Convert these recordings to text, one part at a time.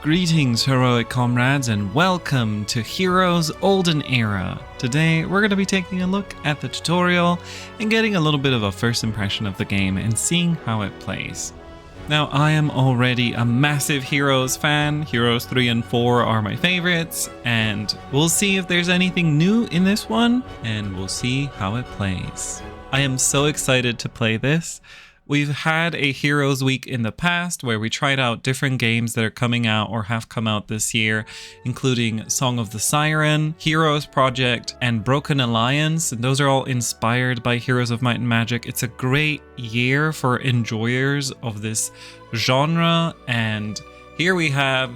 Greetings, heroic comrades, and welcome to Heroes Olden Era. Today, we're going to be taking a look at the tutorial and getting a little bit of a first impression of the game and seeing how it plays. Now, I am already a massive Heroes fan. Heroes 3 and 4 are my favorites, and we'll see if there's anything new in this one, and we'll see how it plays. I am so excited to play this. We've had a Heroes Week in the past where we tried out different games that are coming out or have come out this year, including Song of the Siren, Heroes Project, and Broken Alliance, and those are all inspired by Heroes of Might and Magic. It's a great year for enjoyers of this genre, and here we have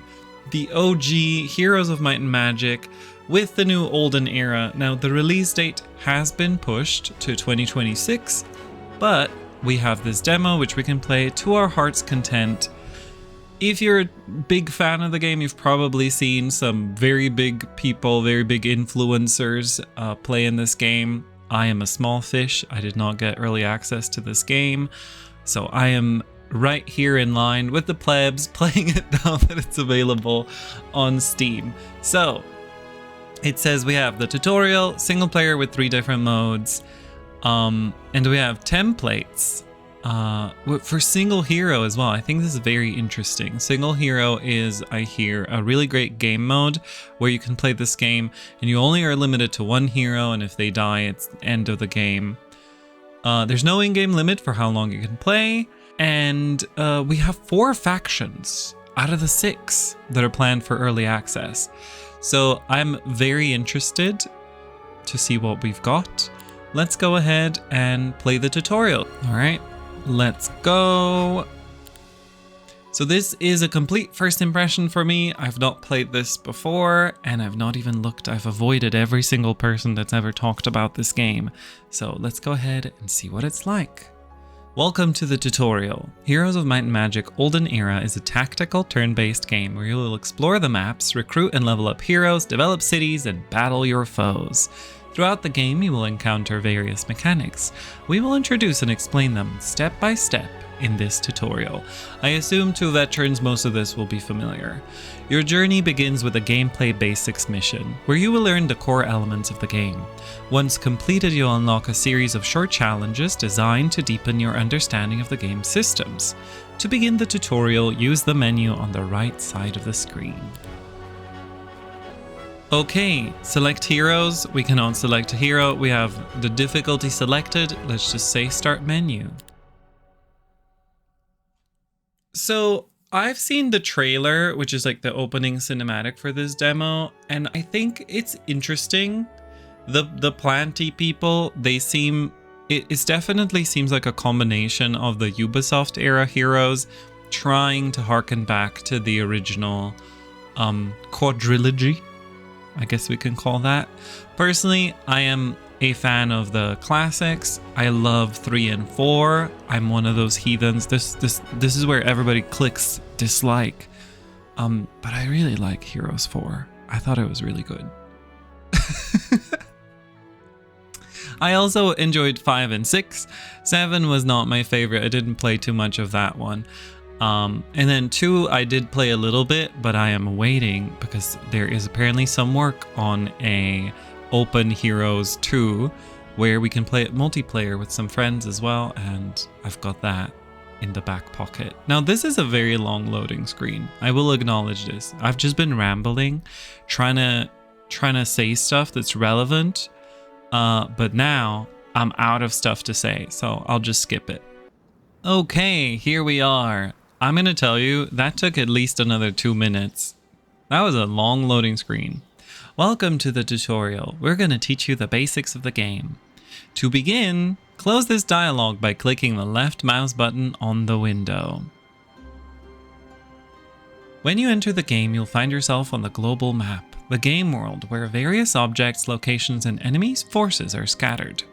the OG Heroes of Might and Magic with the new Olden Era. Now, the release date has been pushed to 2026, but we have this demo which we can play to our heart's content. If you're a big fan of the game, you've probably seen some very big people, very big influencers play in this game. I am a small fish. I did not get early access to this game, so I am right here in line with the plebs playing it now that it's available on Steam. So it says we have the tutorial, single player with 3 different modes. And we have templates for single hero as well. I think this is very interesting. Single hero is, I hear, a really great game mode where you can play this game and you only are limited to one hero, and if they die, it's the end of the game. There's no in-game limit for how long you can play, and we have 4 factions out of the 6 that are planned for early access. So I'm very interested to see what we've got. Let's go ahead and play the tutorial. All right, let's go. So this is a complete first impression for me. I've not played this before, and I've not even looked. I've avoided every single person that's ever talked about this game. So let's go ahead and see what it's like. Welcome to the tutorial. Heroes of Might and Magic Olden Era is a tactical turn-based game where you will explore the maps, recruit and level up heroes, develop cities, and battle your foes. Throughout the game, you will encounter various mechanics. We will introduce and explain them step by step in this tutorial. I assume to veterans most of this will be familiar. Your journey begins with a gameplay basics mission, where you will learn the core elements of the game. Once completed, you'll unlock a series of short challenges designed to deepen your understanding of the game's systems. To begin the tutorial, use the menu on the right side of the screen. Okay, select heroes. We cannot select a hero. We have the difficulty selected. Let's just say start menu. So I've seen the trailer, which is like the opening cinematic for this demo, and I think it's interesting. The Planty people, they seem, it definitely seems like a combination of the Ubisoft era heroes trying to harken back to the original quadrilogy, I guess we can call that. Personally, I am a fan of the classics. I love 3 and 4. I'm one of those heathens. This is where everybody clicks dislike. But I really like Heroes 4. I thought it was really good. I also enjoyed 5 and 6. 7 was not my favorite. I didn't play too much of that one. And then 2, I did play a little bit, but I am waiting because there is apparently some work on a Open Heroes 2 where we can play it multiplayer with some friends as well, and I've got that in the back pocket. Now, this is a very long loading screen. I will acknowledge this. I've just been rambling, trying to say stuff that's relevant, but now I'm out of stuff to say, so I'll just skip it. Okay, here we are. I'm going to tell you, that took at least another 2 minutes. That was a long loading screen. Welcome to the tutorial. We're going to teach you the basics of the game. To begin, close this dialog by clicking the left mouse button on the window. When you enter the game, you'll find yourself on the global map, the game world, where various objects, locations, and enemies' forces are scattered.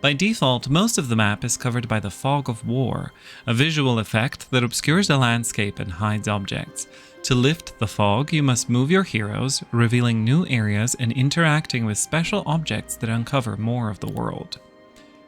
By default, most of the map is covered by the Fog of War, a visual effect that obscures the landscape and hides objects. To lift the fog, you must move your heroes, revealing new areas and interacting with special objects that uncover more of the world.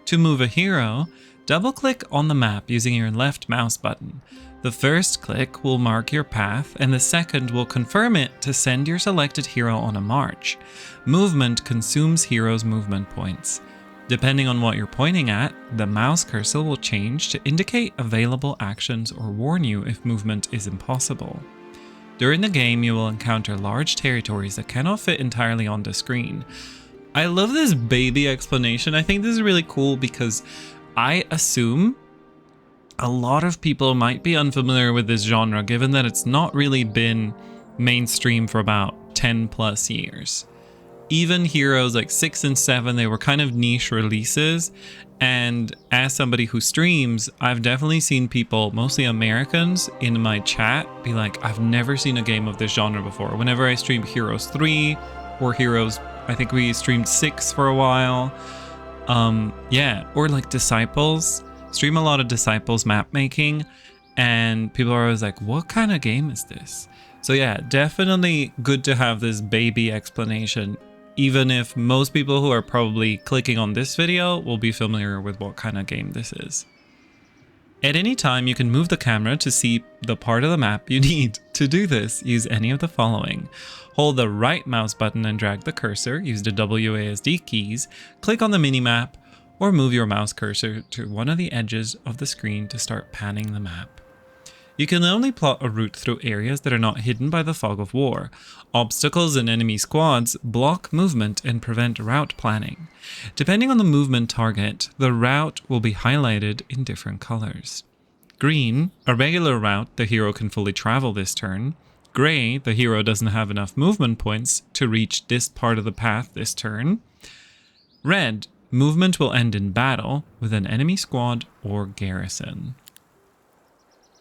To move a hero, Double-click on the map using your left mouse button. The first click will mark your path, and the second will confirm it to send your selected hero on a march. Movement consumes heroes' movement points. Depending on what you're pointing at, the mouse cursor will change to indicate available actions or warn you if movement is impossible. During the game, you will encounter large territories that cannot fit entirely on the screen. I love this baby explanation. I think this is really cool because I assume a lot of people might be unfamiliar with this genre, given that it's not really been mainstream for about 10 plus years. Even Heroes like 6 and 7, they were kind of niche releases. And as somebody who streams, I've definitely seen people, mostly Americans, in my chat be like, I've never seen a game of this genre before. Whenever I stream Heroes 3 or Heroes, I think we streamed 6 for a while. Yeah, or like Disciples. Stream a lot of Disciples map making, and people are always like, what kind of game is this? So yeah, definitely good to have this baby explanation, even if most people who are probably clicking on this video will be familiar with what kind of game this is. At any time, you can move the camera to see the part of the map you need. To do this, use any of the following. Hold the right mouse button and drag the cursor, use the WASD keys, click on the minimap, or move your mouse cursor to one of the edges of the screen to start panning the map. You can only plot a route through areas that are not hidden by the fog of war. Obstacles and enemy squads block movement and prevent route planning. Depending on the movement target, the route will be highlighted in different colors. Green, a regular route the hero can fully travel this turn. Gray, the hero doesn't have enough movement points to reach this part of the path this turn. Red, movement will end in battle with an enemy squad or garrison.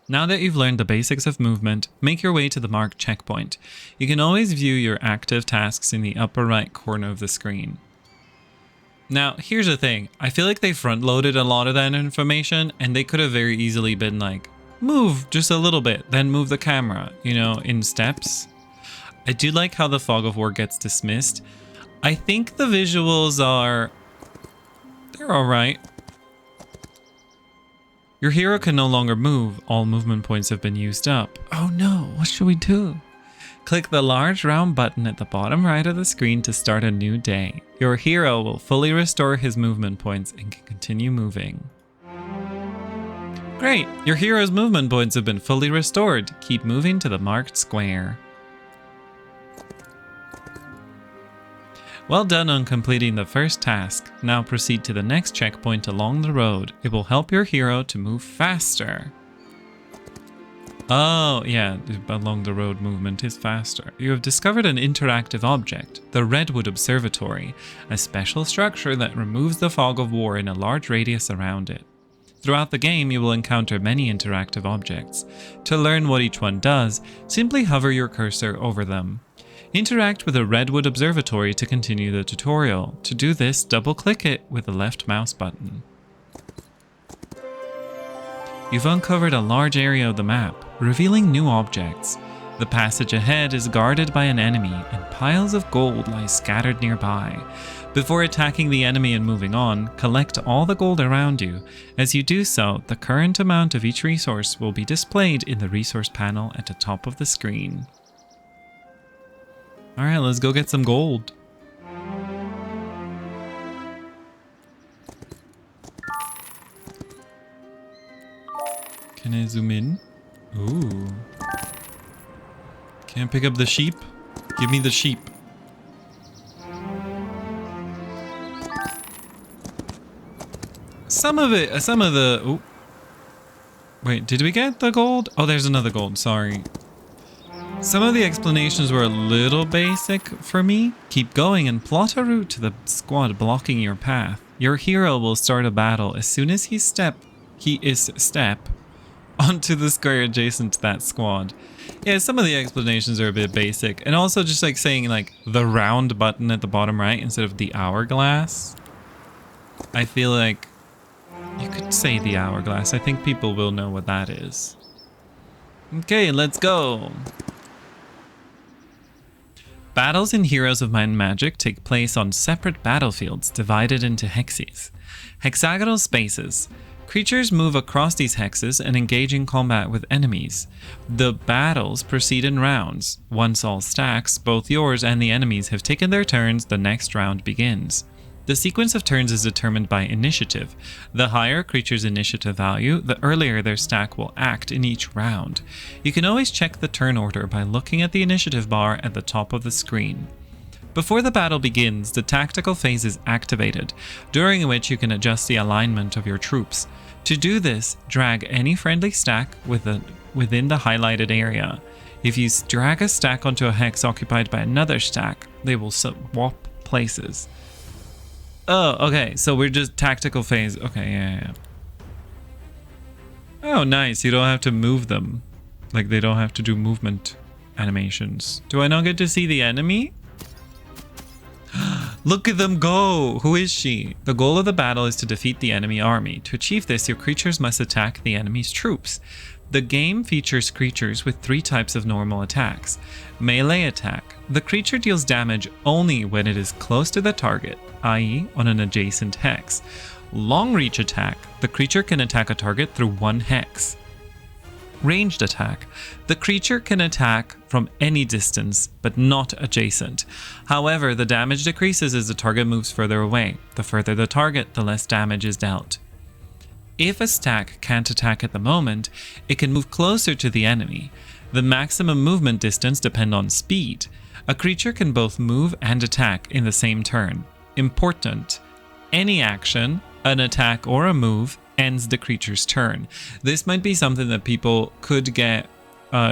Now that you've learned the basics of movement, make your way to the marked checkpoint. You can always view your active tasks in the upper right corner of the screen. Now, here's the thing. I feel like they front-loaded a lot of that information, and they could have very easily been like, move just a little bit, then move the camera, you know, in steps. I do like how the fog of war gets dismissed. I think the visuals are... they're alright. Your hero can no longer move. All movement points have been used up. Oh no, what should we do? Click the large round button at the bottom right of the screen to start a new day. Your hero will fully restore his movement points and can continue moving. Great! Your hero's movement points have been fully restored. Keep moving to the marked square. Well done on completing the first task. Now proceed to the next checkpoint along the road. It will help your hero to move faster. Oh, yeah, along the road movement is faster. You have discovered an interactive object, the Redwood Observatory, a special structure that removes the fog of war in a large radius around it. Throughout the game, you will encounter many interactive objects. To learn what each one does, simply hover your cursor over them. Interact with the Redwood Observatory to continue the tutorial. To do this, double-click it with the left mouse button. You've uncovered a large area of the map, revealing new objects. The passage ahead is guarded by an enemy, and piles of gold lie scattered nearby. Before attacking the enemy and moving on, collect all the gold around you. As you do so, the current amount of each resource will be displayed in the resource panel at the top of the screen. Alright, let's go get some gold. Can I zoom in? Ooh. Can I pick up the sheep? Give me the sheep. Some of the... Ooh. Wait, did we get the gold? Oh, there's another gold, sorry. Some of the explanations were a little basic for me. Keep going and plot a route to the squad blocking your path. Your hero will start a battle as soon as he is step onto the square adjacent to that squad. Yeah, some of the explanations are a bit basic. And also just like saying like the round button at the bottom right instead of the hourglass. I feel like you could say the hourglass. I think people will know what that is. Okay, let's go. Battles in Heroes of Might and Magic take place on separate battlefields divided into hexes. Hexagonal spaces. Creatures move across these hexes and engage in combat with enemies. The battles proceed in rounds. Once all stacks, both yours and the enemies, have taken their turns, the next round begins. The sequence of turns is determined by initiative. The higher a creature's initiative value, the earlier their stack will act in each round. You can always check the turn order by looking at the initiative bar at the top of the screen. Before the battle begins, the tactical phase is activated, during which you can adjust the alignment of your troops. To do this, drag any friendly stack within the highlighted area. If you drag a stack onto a hex occupied by another stack, they will swap places. Oh, okay, so we're just tactical phase. Okay, yeah. Oh, nice. You don't have to move them. Like, they don't have to do movement animations. Do I not get to see the enemy? Look at them go! Who is she? The goal of the battle is to defeat the enemy army. To achieve this, your creatures must attack the enemy's troops. The game features creatures with 3 types of normal attacks. Melee attack. The creature deals damage only when it is close to the target, i.e. on an adjacent hex. Long reach attack. The creature can attack a target through 1 hex. Ranged attack. The creature can attack from any distance, but not adjacent. However, the damage decreases as the target moves further away. The further the target, the less damage is dealt. If a stack can't attack at the moment, it can move closer to the enemy. The maximum movement distance depends on speed. A creature can both move and attack in the same turn. Important: any action, an attack or a move, ends the creature's turn. This might be something that people could get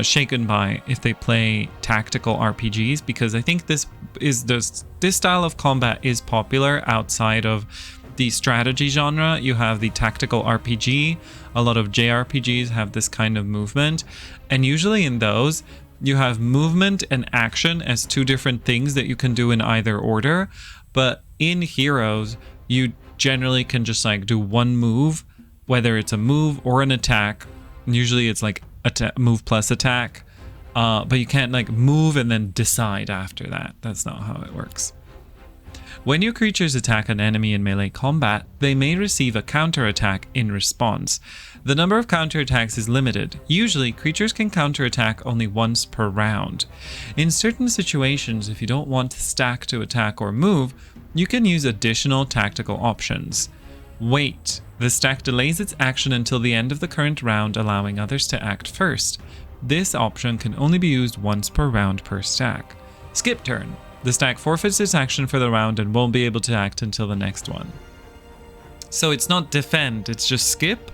shaken by if they play tactical RPGs, because I think this style of combat is popular outside of the strategy genre. You have the tactical RPG. A lot of JRPGs have this kind of movement, and usually in those you have movement and action as 2 different things that you can do in either order. But in Heroes, you generally can just like do 1 move, whether it's a move or an attack. Usually it's like move plus attack, but you can't like move and then decide after that. That's not how it works. When your creatures attack an enemy in melee combat, they may receive a counterattack in response. The number of counterattacks is limited. Usually, creatures can counterattack only once per round. In certain situations, if you don't want to stack to attack or move, you can use additional tactical options. Wait. The stack delays its action until the end of the current round, allowing others to act first. This option can only be used once per round per stack. Skip turn. The stack forfeits its action for the round and won't be able to act until the next one. So it's not defend, it's just skip?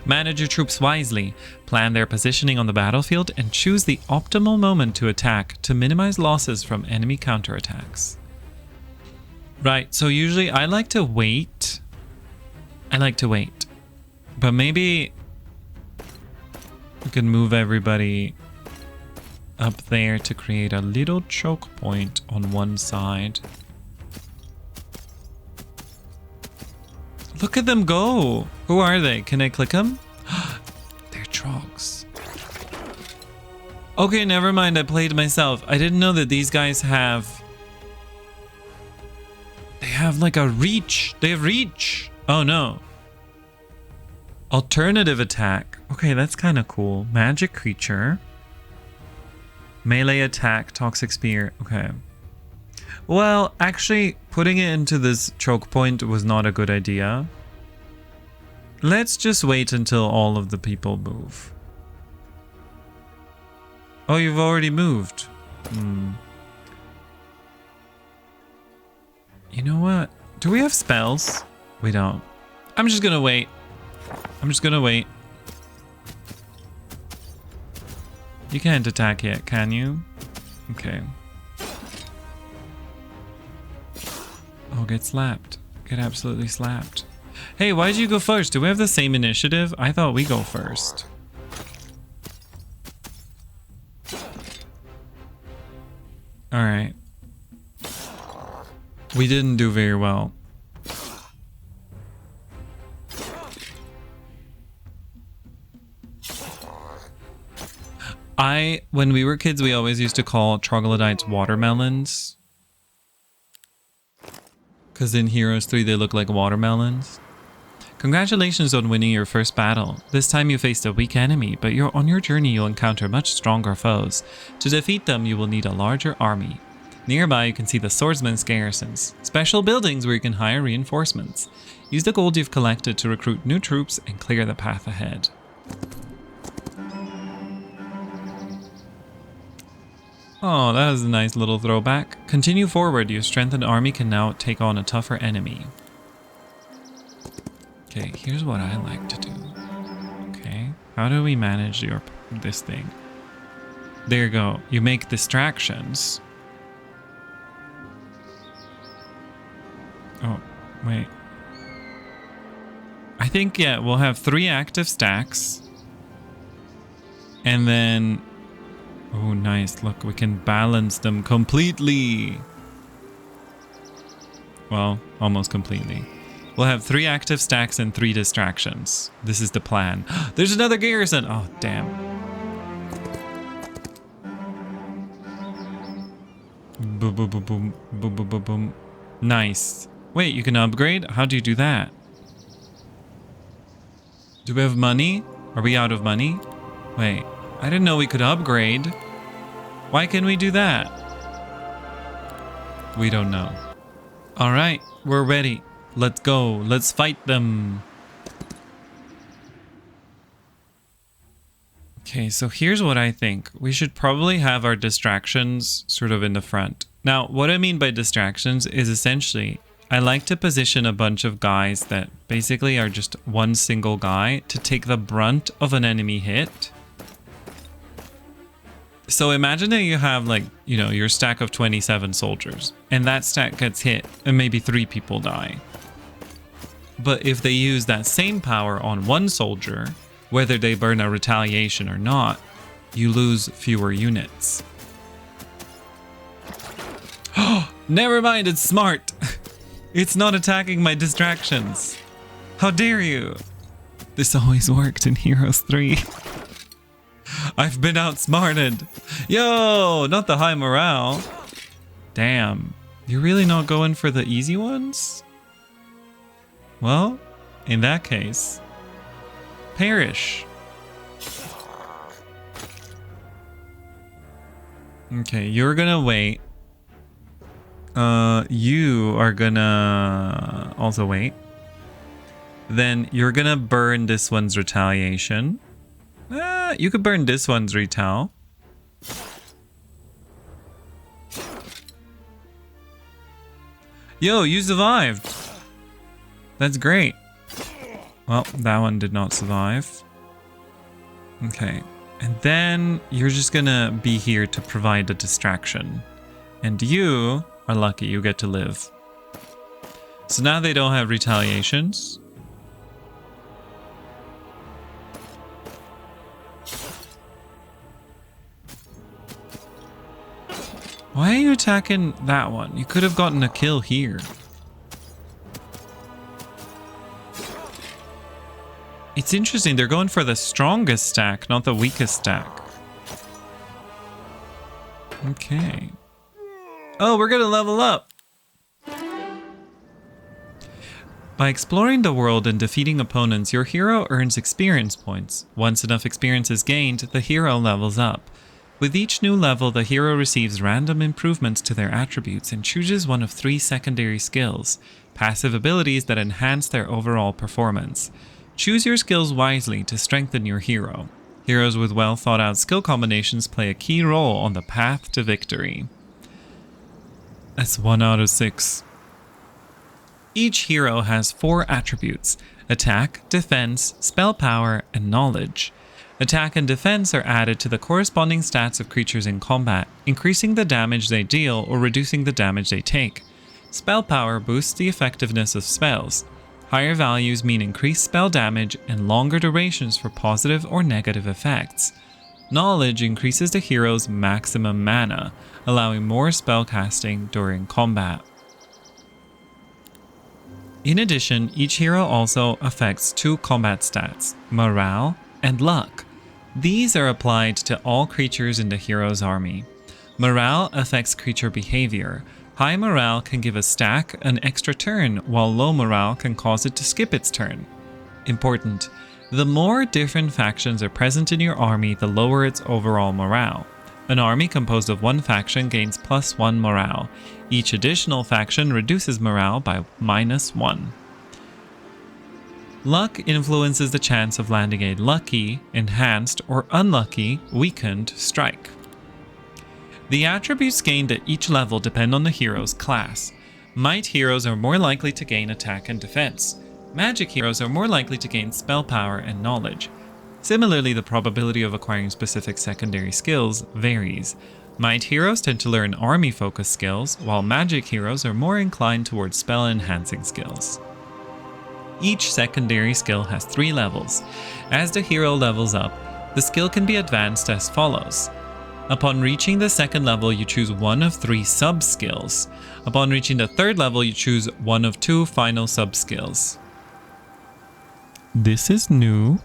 Manage your troops wisely. Plan their positioning on the battlefield and choose the optimal moment to attack to minimize losses from enemy counterattacks. Right, so usually I like to wait. But maybe we can move everybody up there to create a little choke point on one side. Look at them go! Who are they? Can I click them? They're trogs. Okay, never mind. I played myself. I didn't know that these guys have... They have like a reach. They have reach. Oh no. Alternative attack. Okay, that's kind of cool. Magic creature. Melee attack, toxic spear. Okay. Well, actually, putting it into this choke point was not a good idea. Let's just wait until all of the people move. Oh, you've already moved. You know what? Do we have spells? We don't. I'm just gonna wait. You can't attack yet, can you? Okay. Oh, get slapped. Get absolutely slapped. Hey, why did you go first? Do we have the same initiative? I thought we go first. Alright. We didn't do very well. When we were kids, we always used to call troglodytes watermelons. Because in Heroes 3, they look like watermelons. Congratulations on winning your first battle. This time you faced a weak enemy, but on your journey you'll encounter much stronger foes. To defeat them, you will need a larger army. Nearby, you can see the swordsman's garrisons, special buildings where you can hire reinforcements. Use the gold you've collected to recruit new troops and clear the path ahead. Oh, that was a nice little throwback. Continue forward. Your strengthened army can now take on a tougher enemy. Okay, here's what I like to do. Okay, how do we manage this thing? There you go. You make distractions. Oh, wait. I think, yeah, we'll have 3 active stacks. And then... Oh, nice. Look, we can balance them completely. Well, almost completely. We'll have 3 active stacks and 3 distractions. This is the plan. There's another garrison. Oh, damn. Boom, boom, boom, boom, boom, boom, boom, boom. Nice. Wait, you can upgrade? How do you do that? Do we have money? Are we out of money? Wait. I didn't know we could upgrade. Why can we do that? We don't know. All right, we're ready. Let's go. Let's fight them. Okay, so here's what I think. We should probably have our distractions sort of in the front. Now, what I mean by distractions is essentially, I like to position a bunch of guys that basically are just one single guy to take the brunt of an enemy hit. So imagine that you have like, you know, your stack of 27 soldiers and that stack gets hit and maybe 3 people die. But if they use that same power on one soldier, whether they burn a retaliation or not, you lose fewer units. Oh, never mind, it's smart. It's not attacking my distractions. How dare you? This always worked in Heroes 3. I've been outsmarted. Yo, not the high morale. Damn. You're really not going for the easy ones? Well, in that case, perish. Okay, you're gonna wait. You are gonna also wait. Then you're gonna burn this one's retaliation. You could burn this one's retal. Yo, you survived. That's great. Well, that one did not survive. Okay. And then you're just gonna be here to provide a distraction. And you are lucky you get to live. So now they don't have retaliations. Why are you attacking that one? You could have gotten a kill here. It's interesting, they're going for the strongest stack, not the weakest stack. Okay. Oh, we're gonna level up! By exploring the world and defeating opponents, your hero earns experience points. Once enough experience is gained, the hero levels up. With each new level, the hero receives random improvements to their attributes and chooses one of 3 secondary skills, passive abilities that enhance their overall performance. Choose your skills wisely to strengthen your hero. Heroes with well thought out skill combinations play a key role on the path to victory. That's 1 out of 6. Each hero has 4 attributes: attack, defense, spell power, and knowledge. Attack and defense are added to the corresponding stats of creatures in combat, increasing the damage they deal or reducing the damage they take. Spell power boosts the effectiveness of spells. Higher values mean increased spell damage and longer durations for positive or negative effects. Knowledge increases the hero's maximum mana, allowing more spell casting during combat. In addition, each hero also affects 2 combat stats, morale and luck. These are applied to all creatures in the hero's army. Morale affects creature behavior. High morale can give a stack an extra turn, while low morale can cause it to skip its turn. Important. The more different factions are present in your army, the lower its overall morale. An army composed of one faction gains +1 morale. Each additional faction reduces morale by -1. Luck influences the chance of landing a lucky, enhanced, or unlucky, weakened strike. The attributes gained at each level depend on the hero's class. Might heroes are more likely to gain attack and defense. Magic heroes are more likely to gain spell power and knowledge. Similarly, the probability of acquiring specific secondary skills varies. Might heroes tend to learn army-focused skills, while magic heroes are more inclined towards spell-enhancing skills. Each secondary skill has 3 levels. As the hero levels up, the skill can be advanced as follows. Upon reaching the 2nd level, you choose one of 3 sub-skills. Upon reaching the 3rd level, you choose one of 2 final sub-skills. This is new.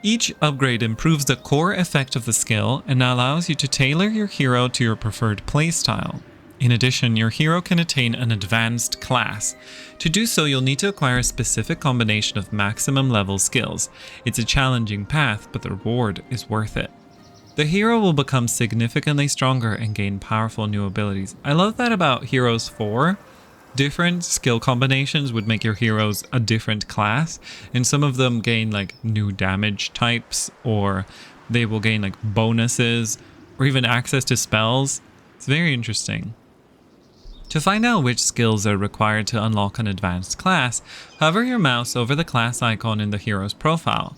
Each upgrade improves the core effect of the skill and allows you to tailor your hero to your preferred playstyle. In addition, your hero can attain an advanced class. To do so, you'll need to acquire a specific combination of maximum level skills. It's a challenging path, but the reward is worth it. The hero will become significantly stronger and gain powerful new abilities. I love that about Heroes 4. Different skill combinations would make your heroes a different class, and some of them gain like new damage types, or they will gain like bonuses, or even access to spells. It's very interesting. To find out which skills are required to unlock an advanced class, hover your mouse over the class icon in the hero's profile.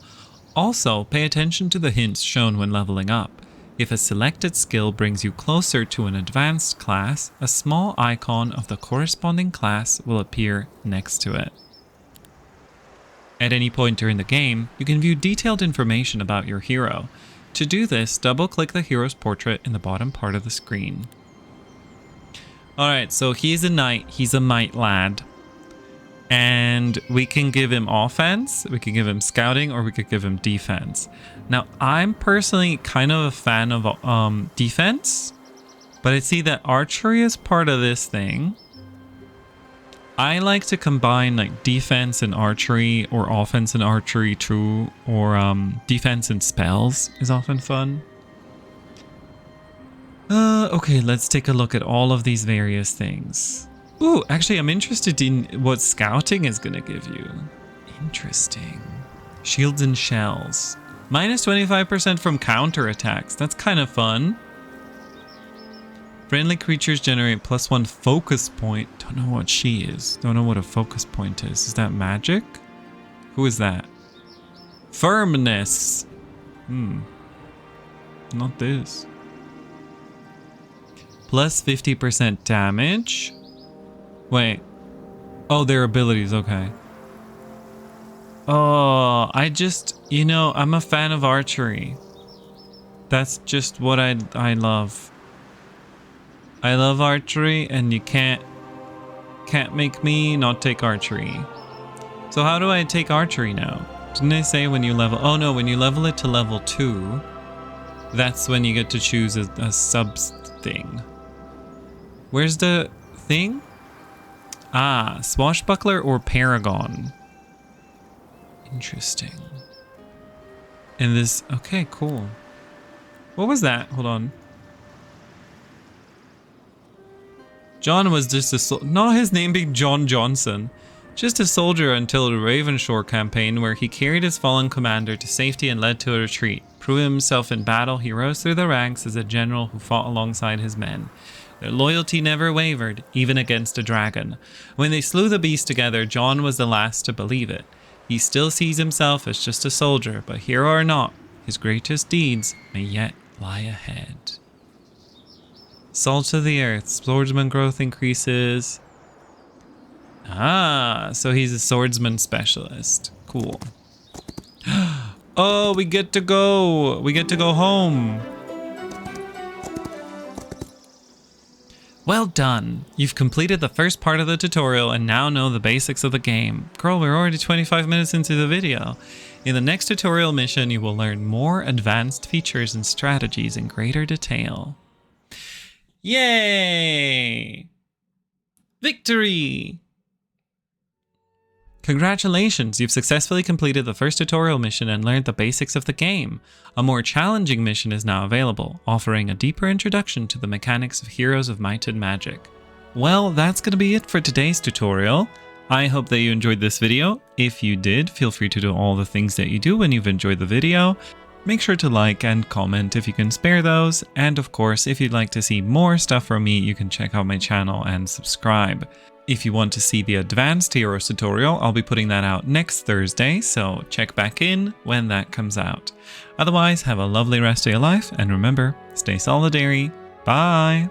Also, pay attention to the hints shown when leveling up. If a selected skill brings you closer to an advanced class, a small icon of the corresponding class will appear next to it. At any point during the game, you can view detailed information about your hero. To do this, double-click the hero's portrait in the bottom part of the screen. Alright, so he's a knight, he's a might lad. And we can give him offense, we can give him scouting, or we could give him defense. Now, I'm personally kind of a fan of defense, but I see that archery is part of this thing. I like to combine like defense and archery, or offense and archery too, or defense and spells is often fun. Okay, let's take a look at all of these various things. Ooh, actually, I'm interested in what scouting is going to give you. Interesting. Shields and shells. Minus 25% from counterattacks. That's kind of fun. Friendly creatures generate +1 focus point. Don't know what she is. Don't know what a focus point is. Is that magic? Who is that? Firmness. Not this. Plus 50% damage. Wait. Oh, their abilities. Okay. Oh, I'm a fan of archery. That's just what I love. I love archery, and you can't make me not take archery. So how do I take archery now? Didn't they say when you level... Oh no, when you level it to level 2, that's when you get to choose a sub thing. Where's the thing? Ah, swashbuckler or paragon. Interesting. And this... Okay, cool. What was that? Hold on. John was just a... Not his name being John Johnson. Just a soldier until the Ravenshore campaign, where he carried his fallen commander to safety and led to a retreat. Proving himself in battle, he rose through the ranks as a general who fought alongside his men. Their loyalty never wavered, even against a dragon. When they slew the beast together, John was the last to believe it. He still sees himself as just a soldier, but hero or not, his greatest deeds may yet lie ahead. Salt of the earth, swordsman growth increases. Ah, so he's a swordsman specialist. Cool. Oh, we get to go. We get to go home. Well done. You've completed the first part of the tutorial and now know the basics of the game. Girl, we're already 25 minutes into the video. In the next tutorial mission, you will learn more advanced features and strategies in greater detail. Yay! Victory! Congratulations, you've successfully completed the first tutorial mission and learned the basics of the game. A more challenging mission is now available, offering a deeper introduction to the mechanics of Heroes of Might and Magic. Well, that's going to be it for today's tutorial. I hope that you enjoyed this video. If you did, feel free to do all the things that you do when you've enjoyed the video. Make sure to like and comment if you can spare those. And of course, if you'd like to see more stuff from me, you can check out my channel and subscribe. If you want to see the Advanced Heroes tutorial, I'll be putting that out next Thursday, so check back in when that comes out. Otherwise, have a lovely rest of your life, and remember, stay solidary. Bye!